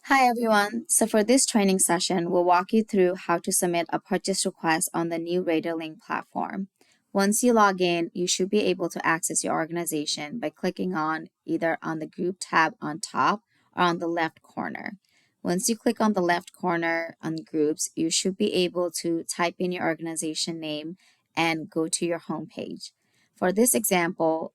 Hi everyone. So for this training session, we'll walk you through how to submit a purchase request on the new RadarLink platform. Once you log in, you should be able to access your organization by clicking on either on the group tab on top or on the left corner. Once you click on the left corner on groups, you should be able to type in your organization name and go to your home page. For this example,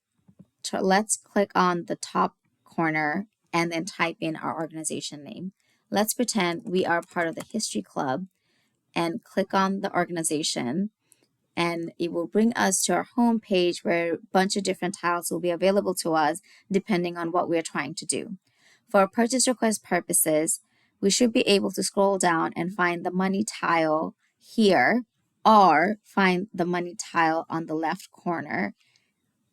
let's click on the top corner and then type in our organization name. Let's pretend we are part of the History Club and click on the organization, and it will bring us to our home page where a bunch of different tiles will be available to us depending on what we're trying to do. For purchase request purposes, we should be able to scroll down and find the money tile here or find the money tile on the left corner.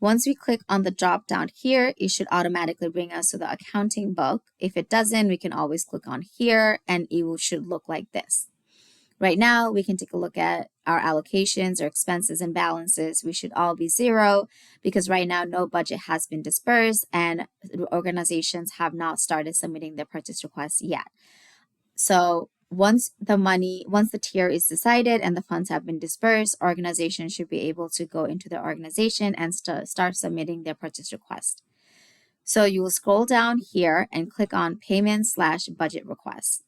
Once we click on the drop down here, it should automatically bring us to the accounting book. If it doesn't, we can always click on here and it should look like this. Right now, we can take a look at our allocations or expenses and balances. We should all be zero because right now no budget has been dispersed and organizations have not started submitting their purchase requests yet. So once the tier is decided and the funds have been dispersed, organizations should be able to go into their organization and start submitting their purchase request. So you will scroll down here and click on Payment/Budget Request.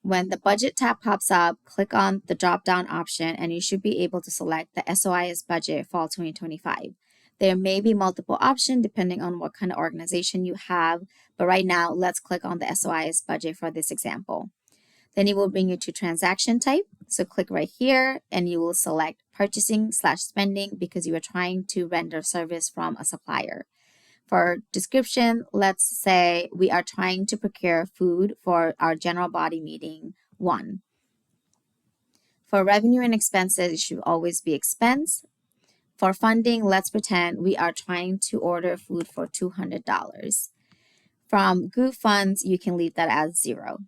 When the Budget tab pops up, click on the drop-down option and you should be able to select the SOIS Budget Fall 2025. There may be multiple options depending on what kind of organization you have, but right now let's click on the SOIS budget for this example. Then it will bring you to transaction type. So click right here and you will select purchasing/spending because you are trying to render service from a supplier. For description, let's say we are trying to procure food for our general body meeting 1. For revenue and expenses, it should always be expense. For funding, let's pretend we are trying to order food for $200. From group funds, you can leave that as 0.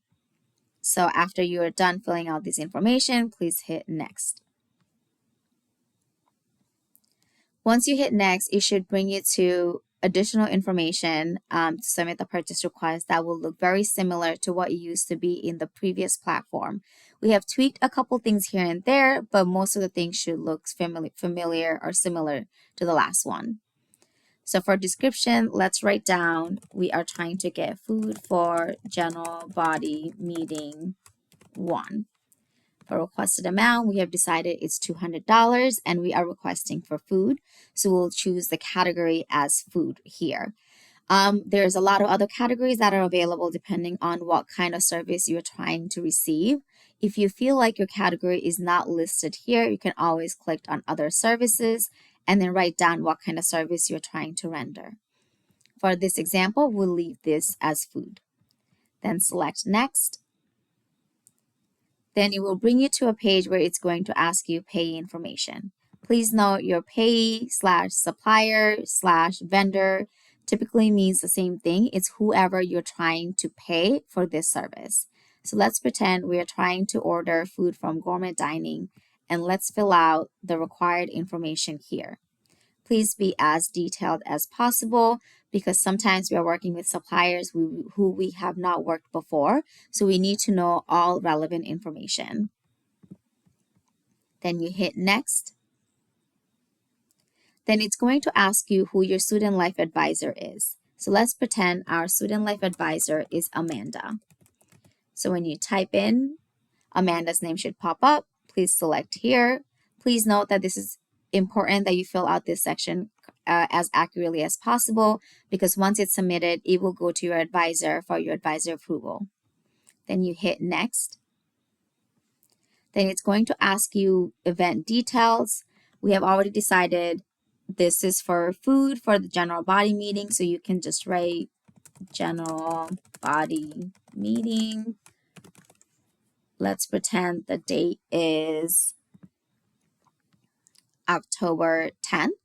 So after you are done filling out this information, please hit next. Once you hit next, it should bring you to additional information to submit the purchase request that will look very similar to what it used to be in the previous platform. We have tweaked a couple things here and there, but most of the things should look familiar or similar to the last one. So for description, let's write down we are trying to get food for general body meeting 1. For requested amount, we have decided it's $200 and we are requesting for food. So we'll choose the category as food here. There's a lot of other categories that are available depending on what kind of service you're trying to receive. If you feel like your category is not listed here, you can always click on other services and then write down what kind of service you're trying to render. For this example, we'll leave this as food. Then select next. Then it will bring you to a page where it's going to ask you payee information. Please note your payee/supplier/vendor typically means the same thing. It's whoever you're trying to pay for this service. So let's pretend we are trying to order food from Gourmet Dining and let's fill out the required information here. Please be as detailed as possible because sometimes we are working with suppliers who we have not worked before, so we need to know all relevant information. Then you hit next. Then it's going to ask you who your student life advisor is. So let's pretend our student life advisor is Amanda. So when you type in, Amanda's name should pop up. Please select here. Please note that this is important that you fill out this section as accurately as possible because once it's submitted, it will go to your advisor for your advisor approval. Then you hit next. Then it's going to ask you event details. We have already decided this is for food for the general body meeting, so you can just write general body meeting. Let's pretend the date is September 10th.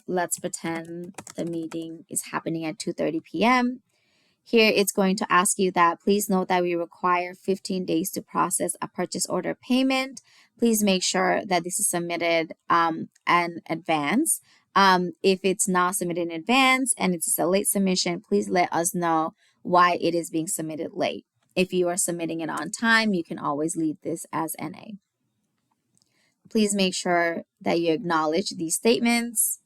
Let's pretend the meeting is happening at 2:30 p.m. Here it's going to ask you that please note that we require 15 days to process a purchase order payment. Please make sure that this is submitted in advance. If it's not submitted in advance and it's a late submission, please let us know why it is being submitted late. If you are submitting it on time, you can always leave this as NA. Please make sure that you acknowledge these statements.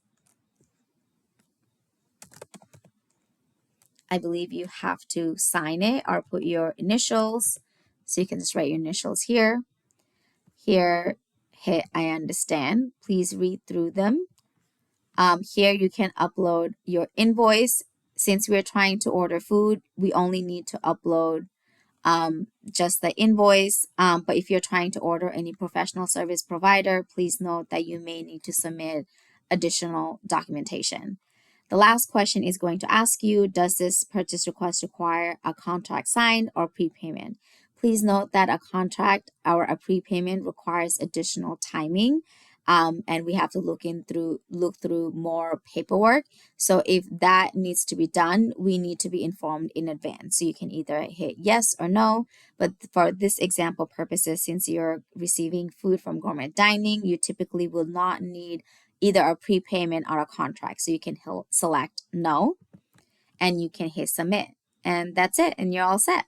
I believe you have to sign it or put your initials. So you can just write your initials here. Here, hit I understand. Please read through them. Here you can upload your invoice. Since we're trying to order food, we only need to upload just the invoice. But if you're trying to order any professional service provider, please note that you may need to submit additional documentation. The last question is going to ask you, does this purchase request require a contract signed or prepayment? Please note that a contract or a prepayment requires additional timing. And we have to look through more paperwork. So if that needs to be done, we need to be informed in advance. So you can either hit yes or no. But for this example purposes, since you're receiving food from Gourmet Dining, you typically will not need either a prepayment or a contract. So you can select no, and you can hit submit, and that's it, and you're all set.